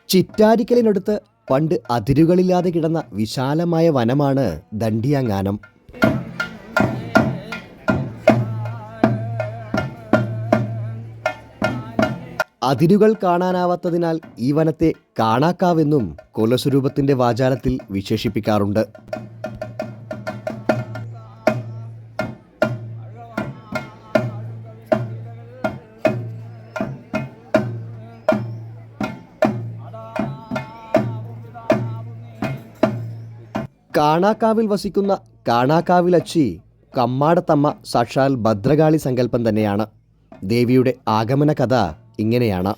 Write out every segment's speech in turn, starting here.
ചിറ്റാരിക്കലിനടുത്ത് പണ്ട് അതിരുകളില്ലാതെ കിടന്ന വിശാലമായ വനമാണ് ദണ്ഡിയാങ്ങാനം. അതിരുകൾ കാണാനാവാത്തതിനാൽ ഈ വനത്തെ കാണാക്കാവെന്നും കൊലസ്വരൂപത്തിന്റെ വാചാലത്തിൽ വിശേഷിപ്പിക്കാറുണ്ട്. കാണാക്കാവിൽ വസിക്കുന്ന കാണാക്കാവിലച്ചി കമ്മാടത്തമ്മ സാക്ഷാൽ ഭദ്രകാളി സങ്കല്പം തന്നെയാണ്. ദേവിയുടെ ആഗമന കഥ ഇങ്ങനെയാണ്.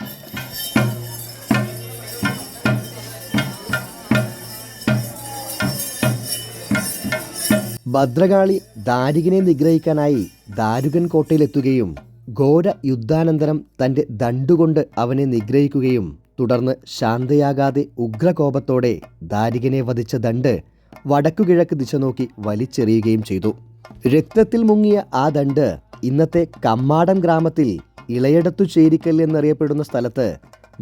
ഭദ്രകാളി ദാരികനെ നിഗ്രഹിക്കാനായി ദാരുകൻ കോട്ടയിലെത്തുകയും ഘോര യുദ്ധാനന്തരം തൻ്റെ ദണ്ടുകൊണ്ട് അവനെ നിഗ്രഹിക്കുകയും തുടർന്ന് ശാന്തയാകാതെ ഉഗ്രകോപത്തോടെ ദാരികനെ വധിച്ച ദണ്ട് വടക്കുകിഴക്ക് ദിശ നോക്കി വലിച്ചെറിയുകയും ചെയ്തു. രക്തത്തിൽ മുങ്ങിയ ആ ദണ്ട് ഇന്നത്തെ കമ്മാടം ഗ്രാമത്തിൽ ഇളയടത്തു ചേരിക്കൽ എന്നറിയപ്പെടുന്ന സ്ഥലത്ത്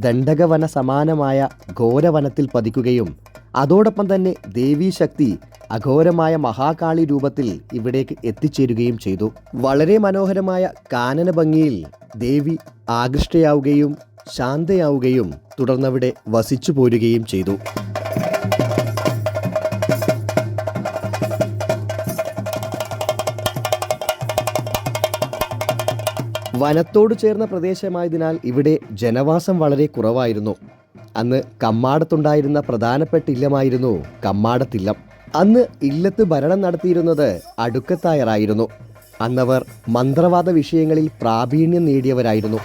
ദണ്ഡകവന സമാനമായ ഘോരവനത്തിൽ പതിക്കുകയും അതോടൊപ്പം തന്നെ ദേവീശക്തി അഘോരമായ മഹാകാളി രൂപത്തിൽ ഇവിടേക്ക് എത്തിച്ചേരുകയും ചെയ്തു. വളരെ മനോഹരമായ കാനന ഭംഗിയിൽ ദേവി ആകൃഷ്ടയാവുകയും ശാന്തയാവുകയും തുടർന്നവിടെ വസിച്ചു പോരുകയും ചെയ്തു. വനത്തോട് ചേർന്ന പ്രദേശമായതിനാൽ ഇവിടെ ജനവാസം വളരെ കുറവായിരുന്നു. അന്ന് കമ്മാടത്തുണ്ടായിരുന്ന പ്രധാനപ്പെട്ട ഇല്ലമായിരുന്നു കമ്മാടത്തില്ലം. അന്ന് ഇല്ലത്ത് ഭരണം നടത്തിയിരുന്നത് അടുക്കത്തായറായിരുന്നു. അന്നവർ മന്ത്രവാദ വിഷയങ്ങളിൽ പ്രാവീണ്യം നേടിയവരായിരുന്നു.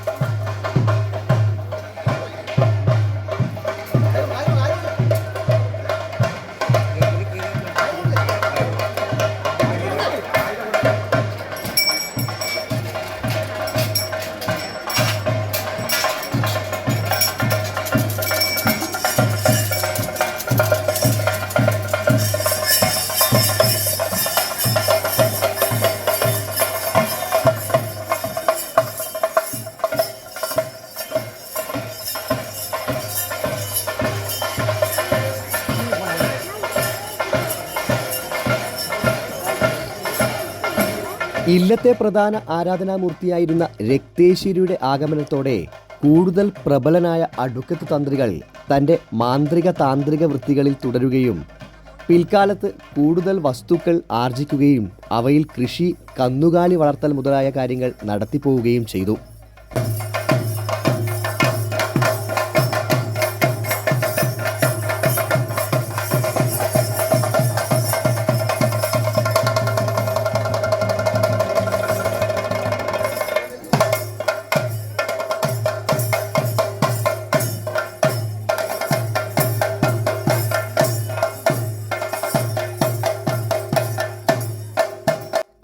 ഇല്ലത്തെ പ്രധാന ആരാധനാമൂർത്തിയായിരുന്ന രക്തേശ്വരിയുടെ ആഗമനത്തോടെ കൂടുതൽ പ്രബലനായ അടുക്കത്ത് തന്ത്രികൾ തൻ്റെ മാന്ത്രിക താന്ത്രിക വൃത്തികളിൽ തുടരുകയും പിൽക്കാലത്ത് കൂടുതൽ വസ്തുക്കൾ ആർജിക്കുകയും അവയിൽ കൃഷി, കന്നുകാലി വളർത്തൽ മുതലായ കാര്യങ്ങൾ നടത്തിപ്പോവുകയും ചെയ്തു.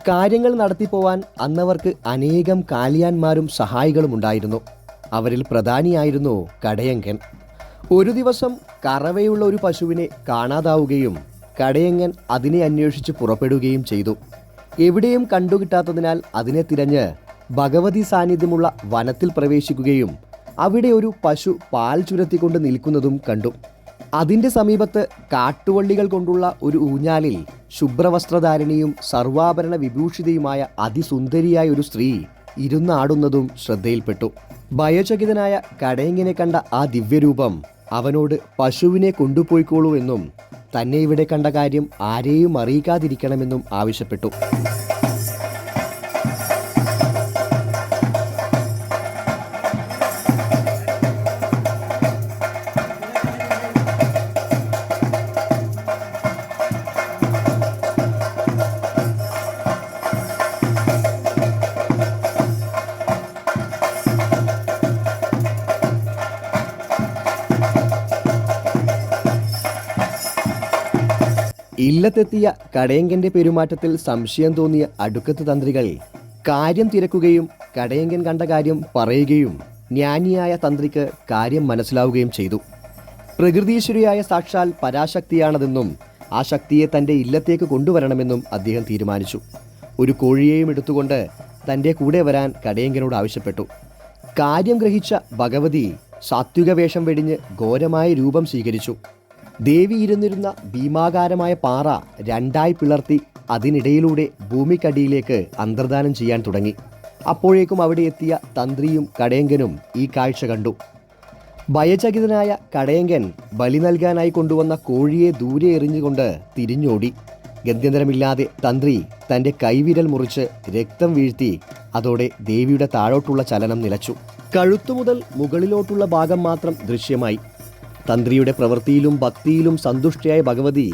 കാര്യങ്ങൾ നടത്തിപ്പോവാൻ അന്നവർക്ക് അനേകം കാലിയാന്മാരും സഹായികളും ഉണ്ടായിരുന്നു. അവരിൽ പ്രധാനിയായിരുന്നു കടയങ്കൻ. ഒരു ദിവസം കറവയുള്ള ഒരു പശുവിനെ കാണാതാവുകയും കടയങ്കൻ അതിനെ അന്വേഷിച്ച് പുറപ്പെടുകയും ചെയ്തു. എവിടെയും കണ്ടുകിട്ടാത്തതിനാൽ അതിനെ തിരഞ്ഞ് ഭഗവതി സാന്നിധ്യമുള്ള വനത്തിൽ പ്രവേശിക്കുകയും അവിടെ ഒരു പശു പാൽ ചുരത്തിക്കൊണ്ട് നിൽക്കുന്നതും കണ്ടു. അതിൻ്റെ സമീപത്ത് കാട്ടുവള്ളികൾ കൊണ്ടുള്ള ഒരു ഊഞ്ഞാലിൽ ശുഭ്രവസ്ത്രധാരിണിയും സർവാഭരണ വിഭൂഷിതയുമായ അതിസുന്ദരിയായ ഒരു സ്ത്രീ ഇരുന്നാടുന്നതും ശ്രദ്ധയിൽപ്പെട്ടു. ഭയചകിതനായ കടയങ്കിനെ കണ്ട ആ ദിവ്യരൂപം അവനോട് പശുവിനെ കൊണ്ടുപോയിക്കോളൂ എന്നും തന്നെ ഇവിടെ കണ്ട കാര്യം ആരെയും അറിയിക്കാതിരിക്കണമെന്നും ആവശ്യപ്പെട്ടു. ഇല്ലത്തെത്തിയ കടയങ്കന്റെ പെരുമാറ്റത്തിൽ സംശയം തോന്നിയ അടുക്കത്ത് തന്ത്രികൾ കാര്യം തിരക്കുകയും കടയങ്കൻ കണ്ട കാര്യം പറയുകയും ജ്ഞാനിയായ തന്ത്രിക്ക് കാര്യം മനസ്സിലാവുകയും ചെയ്തു. പ്രകൃതീശ്വരിയായ സാക്ഷാൽ പരാശക്തിയാണതെന്നും ആ ശക്തിയെ തൻ്റെ ഇല്ലത്തേക്ക് കൊണ്ടുവരണമെന്നും അദ്ദേഹം തീരുമാനിച്ചു. ഒരു കോഴിയെയും എടുത്തുകൊണ്ട് തൻ്റെ കൂടെ വരാൻ കടയങ്കനോട് ആവശ്യപ്പെട്ടു. കാര്യം ഗ്രഹിച്ച ഭഗവതി സാത്വിക വേഷം വെടിഞ്ഞ് ഘോരമായ രൂപം സ്വീകരിച്ചു. ദേവി ഇരുന്നിരുന്ന ഭീമാകാരമായ പാറ രണ്ടായി പിളർത്തി അതിനിടയിലൂടെ ഭൂമിക്കടിയിലേക്ക് അന്തർദാനം ചെയ്യാൻ തുടങ്ങി. അപ്പോഴേക്കും അവിടെ എത്തിയ തന്ത്രിയും കടയങ്കനും ഈ കാഴ്ച കണ്ടു. ഭയചകിതനായ കടയങ്കൻ ബലി നൽകാനായി കൊണ്ടുവന്ന കോഴിയെ ദൂരെ എറിഞ്ഞുകൊണ്ട് തിരിഞ്ഞോടി. ഗത്യന്തരമില്ലാതെ തന്ത്രി തൻ്റെ കൈവിരൽ മുറിച്ച് രക്തം വീഴ്ത്തി. അതോടെ ദേവിയുടെ താഴോട്ടുള്ള ചലനം നിലച്ചു. കഴുത്തുമുതൽ മുകളിലോട്ടുള്ള ഭാഗം മാത്രം ദൃശ്യമായി. തന്ത്രിയുടെ പ്രവൃത്തിയിലും ഭക്തിയിലും സന്തുഷ്ടയായ ഭഗവതി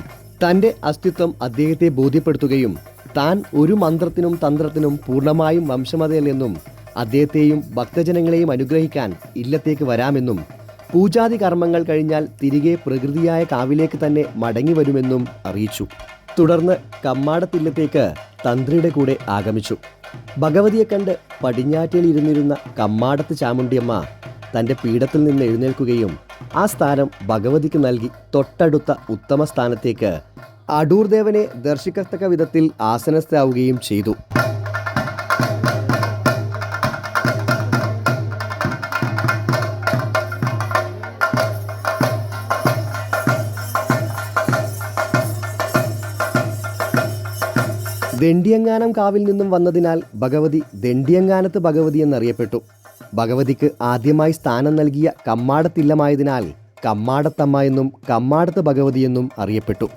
തൻ്റെ അസ്തിത്വം അദ്ദേഹത്തെ ബോധ്യപ്പെടുത്തുകയും താൻ ഒരു മന്ത്രത്തിനും തന്ത്രത്തിനും പൂർണ്ണമായും വംശമതയല്ലെന്നും അദ്ദേഹത്തെയും ഭക്തജനങ്ങളെയും അനുഗ്രഹിക്കാൻ ഇല്ലത്തേക്ക് വരാമെന്നും പൂജാതി കർമ്മങ്ങൾ കഴിഞ്ഞാൽ തിരികെ പ്രകൃതിയായ കാവിലേക്ക് തന്നെ മടങ്ങി വരുമെന്നും അറിയിച്ചു. തുടർന്ന് കമ്മാടത്തില്ലത്തേക്ക് തന്ത്രിയുടെ കൂടെ ആഗമിച്ചു. ഭഗവതിയെ കണ്ട് പടിഞ്ഞാറ്റയിൽ ഇരുന്നിരുന്ന കമ്മാടത്ത് ചാമുണ്ടിയമ്മ തൻ്റെ പീഠത്തിൽ നിന്ന് എഴുന്നേൽക്കുകയും ആ സ്ഥാനം ഭഗവതിക്ക് നൽകി തൊട്ടടുത്ത ഉത്തമ സ്ഥാനത്തേക്ക് അടൂർ ദേവനെ ദർശിക്കത്തക്ക വിധത്തിൽ ആസനസ്ഥാവുകയും ചെയ്തു. ദണ്ഡിയങ്ങാനം കാവിൽ നിന്നും വന്നതിനാൽ ഭഗവതി ദണ്ഡിയങ്ങാനത്ത് ഭഗവതി എന്നറിയപ്പെട്ടു. ഭഗവതിക്ക് ആദ്യമായി സ്ഥാനം നൽകിയ കമ്മാടത്തില്ലമായതിനാൽ കമ്മാടത്തമ്മ എന്നും കമ്മാടത്ത് ഭഗവതി എന്നും അറിയപ്പെട്ടു.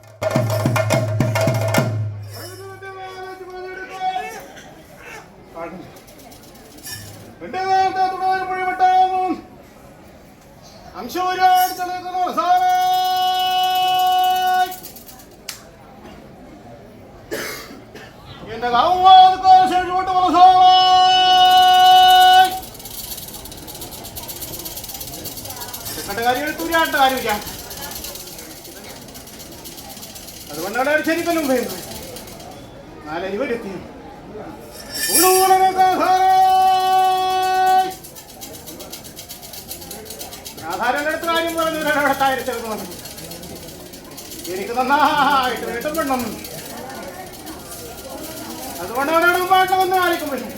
അതുകൊണ്ടാണ് ശരിക്കലും പറയുന്നത്. നാലരിവരെത്തി ആധാരങ്ങളുടെ കാര്യം പറഞ്ഞു ഒരാളത്തായിരത്തെടുത്ത് എനിക്ക് നന്നായിട്ട് വേട്ടം പെണ്ണം. അതുകൊണ്ടാണ് പാട്ട് വന്ന് കാണിക്കും പറ്റും.